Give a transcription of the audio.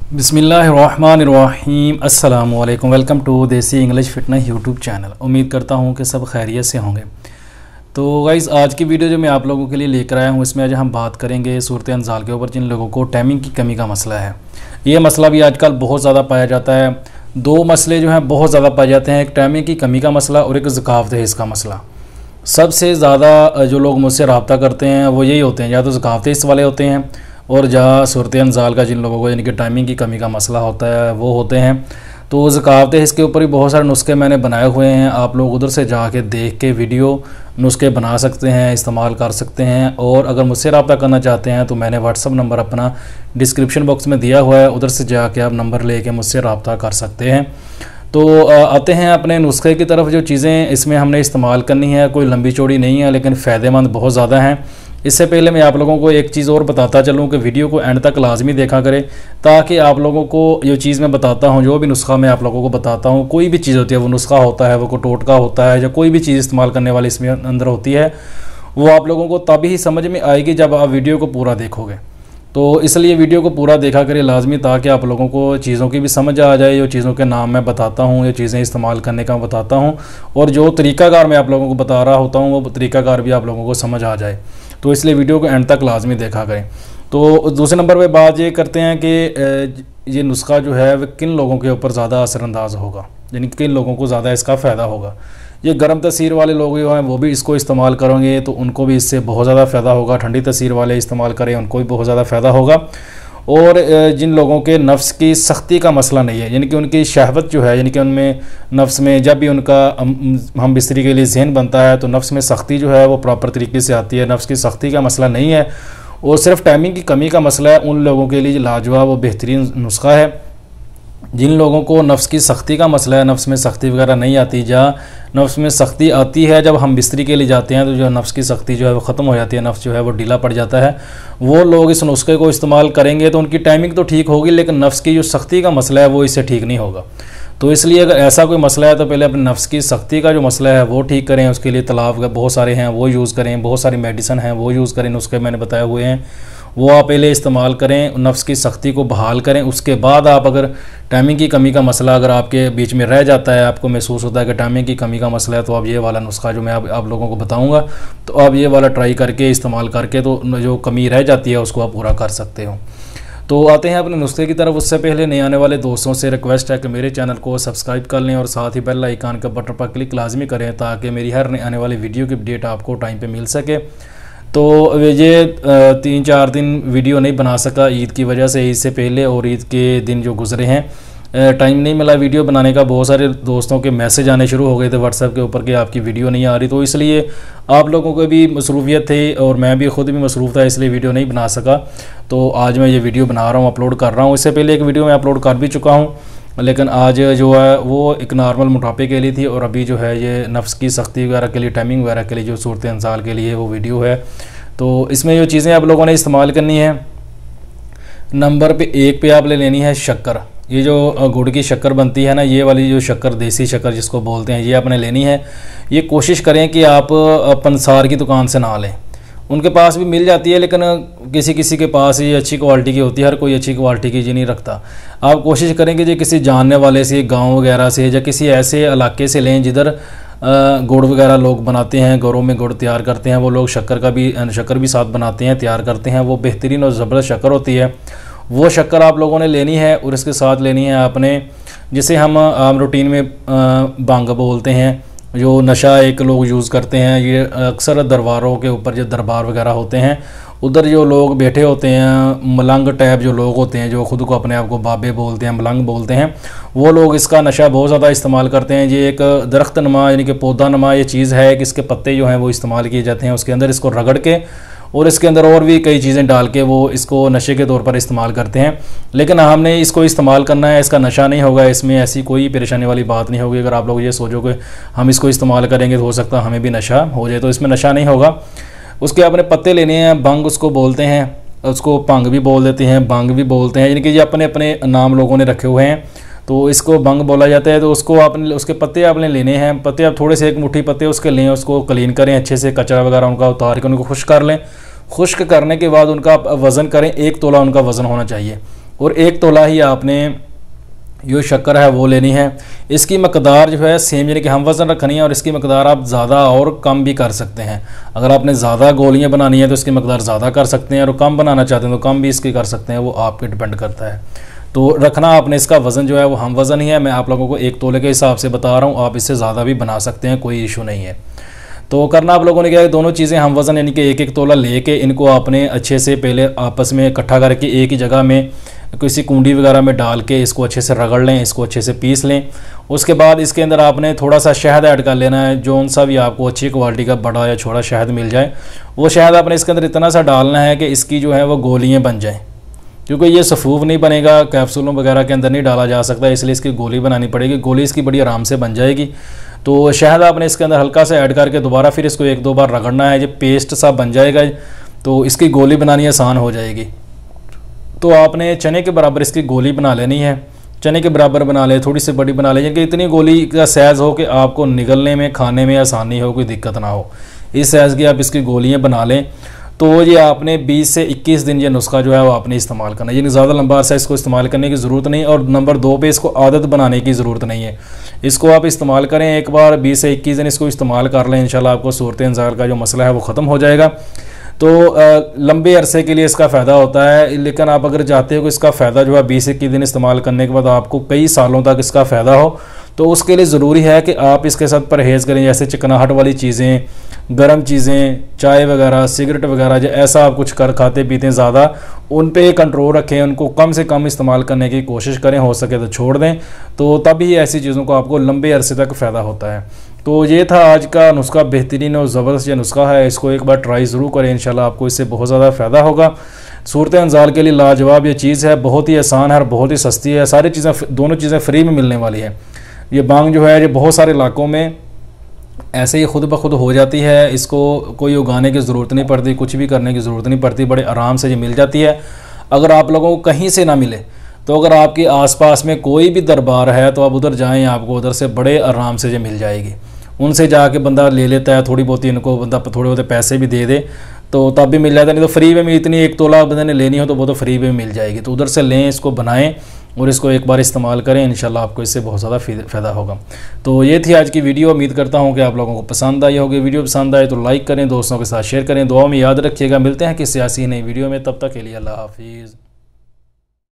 बिस्मिल्लाहिर्रहमानिर्रहीम अस्सलामुअलैकुम। Welcome to देसी इंग्लिश फिटनेस यूट्यूब चैनल। उम्मीद करता हूँ कि सब खैरियत से होंगे। तो गाइज़, आज की वीडियो जो मैं आप लोगों के लिए लेकर आया हूँ, इसमें आज हम बात करेंगे सूरत अंजाल के ऊपर जिन लोगों को टाइमिंग की कमी का मसला है। ये मसला भी आजकल बहुत ज़्यादा पाया जाता है। दो मसले जो हैं बहुत ज़्यादा पाए जाते हैं, एक टाइमिंग की कमी का मसला और एक ज़कावत है इसका मसला। सबसे ज़्यादा जो लोग मुझसे रब्ता करते हैं वो यही होते हैं, या तो ज़कावत इस वाले होते हैं और जहाँ सूरत अंजाल का जिन लोगों को यानी कि टाइमिंग की कमी का मसला होता है वो होते हैं। तो ज़कावत इसके ऊपर भी बहुत सारे नुस्खे मैंने बनाए हुए हैं, आप लोग उधर से जाके देख के वीडियो नुस्खे बना सकते हैं, इस्तेमाल कर सकते हैं। और अगर मुझसे रब्ता करना चाहते हैं तो मैंने व्हाट्सअप नंबर अपना डिस्क्रिप्शन बॉक्स में दिया हुआ है, उधर से जाके आप नंबर लेके मुझसे रब्ता कर सकते हैं। तो आते हैं अपने नुस्खे की तरफ। जो चीज़ें इसमें हमने इस्तेमाल करनी है कोई लंबी चौड़ी नहीं है, लेकिन फ़ायदेमंद बहुत ज़्यादा हैं। इससे पहले मैं आप लोगों को एक चीज़ और बताता चलूँ कि वीडियो को एंड तक लाजमी देखा करें, ताकि आप लोगों को जो चीज़ मैं बताता हूँ, जो भी नुस्खा मैं आप लोगों को बताता हूँ, कोई भी चीज़ होती है, वो नुस्खा होता है, वो कोई टोटका होता है, या कोई भी चीज़ इस्तेमाल करने वाली इसमें अंदर होती है, वो आप लोगों को तभी ही समझ में आएगी जब आप वीडियो को पूरा देखोगे। तो इसलिए वीडियो को पूरा देखा करें लाजमी, ताकि आप लोगों को चीज़ों की भी समझ आ जाए। जो चीज़ों के नाम मैं बताता हूँ, ये चीज़ें इस्तेमाल करने का बताता हूँ, और जो तरीक़ाकार मैं आप लोगों को बता रहा होता हूँ वो तरीक़ाकार भी आप लोगों को समझ आ जाए। तो इसलिए वीडियो को एंड तक लाजमी देखा करें। तो दूसरे नंबर पे बात ये करते हैं कि ये नुस्खा जो है वह किन लोगों के ऊपर ज़्यादा असरअंदाज होगा, यानी किन लोगों को ज़्यादा इसका फ़ायदा होगा। ये गर्म तसीर वाले लोग जो हैं वो भी इसको इस्तेमाल करेंगे तो उनको भी इससे बहुत ज़्यादा फ़ायदा होगा। ठंडी तसीर वाले इस्तेमाल करें उनको भी बहुत ज़्यादा फ़ायदा होगा। और जिन लोगों के नफ्स की सख्ती का मसला नहीं है, यानी कि उनकी शहवत जो है, यानी कि उनमें नफ्स में जब भी उनका हम बिस्तरी के लिए जहन बनता है तो नफ्स में सख्ती जो है वो प्रॉपर तरीके से आती है। नफ्स की सख्ती का मसला नहीं है और सिर्फ टाइमिंग की कमी का मसला है, उन लोगों के लिए लाजवाब और बेहतरीन नुस्खा है। जिन लोगों को नफ्स की सख्ती का मसला है, नफ्स में सख्ती वगैरह नहीं आती, जहाँ नफ्स में सख्ती आती है जब हम बिस्तरी के लिए जाते हैं तो जो नफ्स की सख्ती जो है वो ख़त्म हो जाती है, नफ्स जो है वो ढीला पड़ जाता है, वो लोग इस नुस्खे को इस्तेमाल करेंगे तो उनकी टाइमिंग तो ठीक होगी, लेकिन नफ्स की जो सख्ती का मसला है वो इससे ठीक नहीं होगा। तो इसलिए अगर ऐसा कोई मसला है तो पहले अपने नफ्स की सख्ती का जो मसला है वो ठीक करें। उसके लिए तलाव बहुत सारे हैं वो यूज़ करें, बहुत सारी मेडिसन हैं वो यूज़ करें, नुस्खे मैंने बताए हुए हैं वो आप पहले इस्तेमाल करें, नफ्स की सख्ती को बहाल करें। उसके बाद आप अगर टाइमिंग की कमी का मसला अगर आपके बीच में रह जाता है, आपको महसूस होता है कि टाइमिंग की कमी का मसला है, तो आप ये वाला नुस्खा जो मैं आप लोगों को बताऊंगा तो आप ये वाला ट्राई करके इस्तेमाल करके तो जो कमी रह जाती है उसको आप पूरा कर सकते हो। तो आते हैं अपने नुस्खे की तरफ। उससे पहले नए आने वाले दोस्तों से रिक्वेस्ट है कि मेरे चैनल को सब्सक्राइब कर लें और साथ ही बेल आइकन का बटन पर क्लिक लाजमी करें, ताकि मेरी हर नए आने वाली वीडियो की अपडेट आपको टाइम पे मिल सके। तो ये 3-4 दिन वीडियो नहीं बना सका ईद की वजह से, ईद से पहले और ईद के दिन जो गुजरे हैं टाइम नहीं मिला वीडियो बनाने का। बहुत सारे दोस्तों के मैसेज आने शुरू हो गए थे व्हाट्सएप के ऊपर कि आपकी वीडियो नहीं आ रही, तो इसलिए आप लोगों को भी मसरूफियत थी और मैं भी ख़ुद भी मसरूफ़ था, इसलिए वीडियो नहीं बना सका। तो आज मैं ये वीडियो बना रहा हूँ, अपलोड कर रहा हूँ। इससे पहले एक वीडियो मैं अपलोड कर भी चुका हूँ, लेकिन आज जो है वो एक नॉर्मल मोटापे के लिए थी, और अभी जो है ये नफ्स की सख्ती वगैरह के लिए, टाइमिंग वगैरह के लिए जो सूरत अंजाल के लिए वो वीडियो है। तो इसमें जो चीज़ें आप लोगों ने इस्तेमाल करनी है, नंबर पे 1 पे आप ले लेनी है शक्कर। ये जो गुड़ की शक्कर बनती है ना, ये वाली जो शक्कर, देसी शक्कर जिसको बोलते हैं, ये आपने लेनी है। ये कोशिश करें कि आप पंसार की दुकान से ना लें, उनके पास भी मिल जाती है लेकिन किसी किसी के पास ये अच्छी क्वालिटी की होती है, हर कोई अच्छी क्वालिटी की जी नहीं रखता। आप कोशिश करें कि जो किसी जानने वाले से, गाँव वगैरह से, या किसी ऐसे इलाके से लें जिधर गुड़ वगैरह लोग बनाते हैं, घरों में गुड़ तैयार करते हैं, वो लोग शक्कर भी साथ बनाते हैं, तैयार करते हैं। वो बेहतरीन और ज़बरदस्त शक्कर होती है, वो शक्कर आप लोगों ने लेनी है। और इसके साथ लेनी है आपने, जिसे हम आम रूटीन में भांग बोलते हैं, जो नशा एक लोग यूज़ करते हैं। ये अक्सर दरबारों के ऊपर जो दरबार वगैरह होते हैं उधर जो लोग बैठे होते हैं, मलंग टाइप जो लोग होते हैं, जो ख़ुद को अपने आप को बाबे बोलते हैं, मलंग बोलते हैं, वो लोग इसका नशा बहुत ज़्यादा इस्तेमाल करते हैं। ये एक दरख्त नमा यानी कि पौधा नमा ये चीज़ है कि इसके पत्ते जो हैं वो इस्तेमाल किए जाते हैं, उसके अंदर इसको रगड़ के और इसके अंदर और भी कई चीज़ें डाल के वो इसको नशे के तौर पर इस्तेमाल करते हैं। लेकिन हमने इसको इस्तेमाल करना है, इसका नशा नहीं होगा, इसमें ऐसी कोई परेशानी वाली बात नहीं होगी। अगर आप लोग ये सोचोगे हम इसको इस्तेमाल करेंगे तो हो सकता है हमें भी नशा हो जाए, तो इसमें नशा नहीं होगा। उसके अपने पत्ते लेने हैं, भंग उसको बोलते हैं, उसको भंग भी बोल देते हैं, भंग भी बोलते हैं, यानी कि ये अपने अपने नाम लोगों ने रखे हुए हैं, तो इसको भंग बोला जाता है। तो उसको आपने, उसके पत्ते आपने लेने हैं। पत्ते आप थोड़े से, एक मुट्ठी पत्ते उसके लें, उसको क्लीन करें अच्छे से, कचरा वगैरह उनका उतार के उनको खुश्क कर लें। खुश्क करने के बाद उनका वज़न करें, 1 तोला उनका वज़न होना चाहिए। और 1 तोला ही आपने जो शक्कर है वो लेनी है। इसकी मकदार जो है सेम, यानी कि हम वज़न रखनी है, और इसकी मकदार आप ज़्यादा और कम भी कर सकते हैं। अगर आपने ज़्यादा गोलियां बनानी है तो इसकी मकदार ज़्यादा कर सकते हैं, और कम बनाना चाहते हैं तो कम भी इसकी कर सकते हैं, वो आप पे डिपेंड करता है। तो रखना आपने इसका वज़न जो है वो हम वज़न ही है। मैं आप लोगों को 1 तोले के हिसाब से बता रहा हूँ, आप इससे ज़्यादा भी बना सकते हैं, कोई इशू नहीं है। तो करना आप लोगों ने क्या है, दोनों चीज़ें हम वज़न यानी कि 1-1 तोला लेके इनको आपने अच्छे से पहले आपस में इकट्ठा करके एक ही जगह में किसी कुंडी वगैरह में डाल के इसको अच्छे से रगड़ लें, इसको अच्छे से पीस लें। उसके बाद इसके अंदर आपने थोड़ा सा शहद ऐड कर लेना है, जो सा भी आपको अच्छी क्वालिटी का बड़ा या छोटा शहद मिल जाए, वो शहद आपने इसके अंदर इतना सा डालना है कि इसकी जो है वो गोलियाँ बन जाएँ, क्योंकि ये सफ़ूफ नहीं बनेगा, कैप्सूलों वगैरह के अंदर नहीं डाला जा सकता, इसलिए इसकी गोली बनानी पड़ेगी। गोली इसकी बड़ी आराम से बन जाएगी। तो शहद आपने इसके अंदर हल्का सा ऐड करके दोबारा फिर इसको 1-2 बार रगड़ना है, ये पेस्ट सा बन जाएगा, तो इसकी गोली बनानी आसान हो जाएगी। तो आपने चने के बराबर इसकी गोली बना लेनी है, चने के बराबर बना ले, थोड़ी सी बड़ी बना ले, यानी कि इतनी गोली का साइज़ हो कि आपको निगलने में खाने में आसानी हो, कोई दिक्कत ना हो, इस साइज़ की आप इसकी गोलियाँ बना लें। तो ये आपने 20 से 21 दिन ये नुस्खा जो है वो आपने इस्तेमाल करना है, यानी ज़्यादा लंबा अरसा इसको इस्तेमाल करने की ज़रूरत नहीं। और नंबर 2 पे इसको आदत बनाने की ज़रूरत नहीं है, इसको आप इस्तेमाल करें एक बार 20 से 21 दिन इसको इस्तेमाल कर लें, इंशाल्लाह आपको सूरत इंज़ाल का जो मसला है वो ख़त्म हो जाएगा। तो लंबे अरसे के लिए इसका फ़ायदा होता है, लेकिन आप अगर चाहते हो कि इसका फ़ायदा जो है 20-21 दिन इस्तेमाल करने के बाद आपको कई सालों तक इसका फ़ायदा हो, तो उसके लिए ज़रूरी है कि आप इसके साथ परहेज़ करें, जैसे चिकनाहट वाली चीज़ें, गर्म चीज़ें, चाय वगैरह, सिगरेट वगैरह, जो ऐसा आप कुछ कर खाते पीते हैं ज़्यादा, उन पे कंट्रोल रखें, उनको कम से कम इस्तेमाल करने की कोशिश करें, हो सके तो छोड़ दें। तो तभी ऐसी चीज़ों को आपको लंबे अरसे तक फ़ायदा होता है। तो ये था आज का नुस्खा, बेहतरीन और ज़बरदस्त ये नुस्खा है, इसको एक बार ट्राई ज़रूर करें, इंशाल्लाह आपको इससे बहुत ज़्यादा फ़ायदा होगा। सूरत इंज़ाल के लिए लाजवाब ये चीज़ है, बहुत ही आसान है और बहुत ही सस्ती है, सारी चीज़ें दोनों चीज़ें फ्री में मिलने वाली है। ये बांग जो है ये बहुत सारे इलाकों में ऐसे ही खुद ब खुद हो जाती है, इसको कोई उगाने की ज़रूरत नहीं पड़ती, कुछ भी करने की ज़रूरत नहीं पड़ती, बड़े आराम से ये मिल जाती है। अगर आप लोगों को कहीं से ना मिले तो अगर आपके आसपास में कोई भी दरबार है तो आप उधर जाएं, आपको उधर से बड़े आराम से ये मिल जाएगी। उनसे जाके बंदा ले लेता है, थोड़ी बहुत इनको बंदा थोड़े बहुत पैसे भी दे दे तो तब भी मिल जाता है, नहीं तो फ्री में इतनी 1 तोला बंदे ने लेनी हो तो वो तो फ्री में मिल जाएगी। तो उधर से लें, इसको बनाएं और इसको एक बार इस्तेमाल करें, इंशाल्लाह आपको इससे बहुत ज़्यादा फ़ायदा होगा। तो ये थी आज की वीडियो, उम्मीद करता हूँ कि आप लोगों को पसंद आई होगी। वीडियो पसंद आए तो लाइक करें, दोस्तों के साथ शेयर करें, दुआ में याद रखिएगा। मिलते हैं किसी ऐसी नई वीडियो में, तब तक के लिए अल्लाह हाफिज़।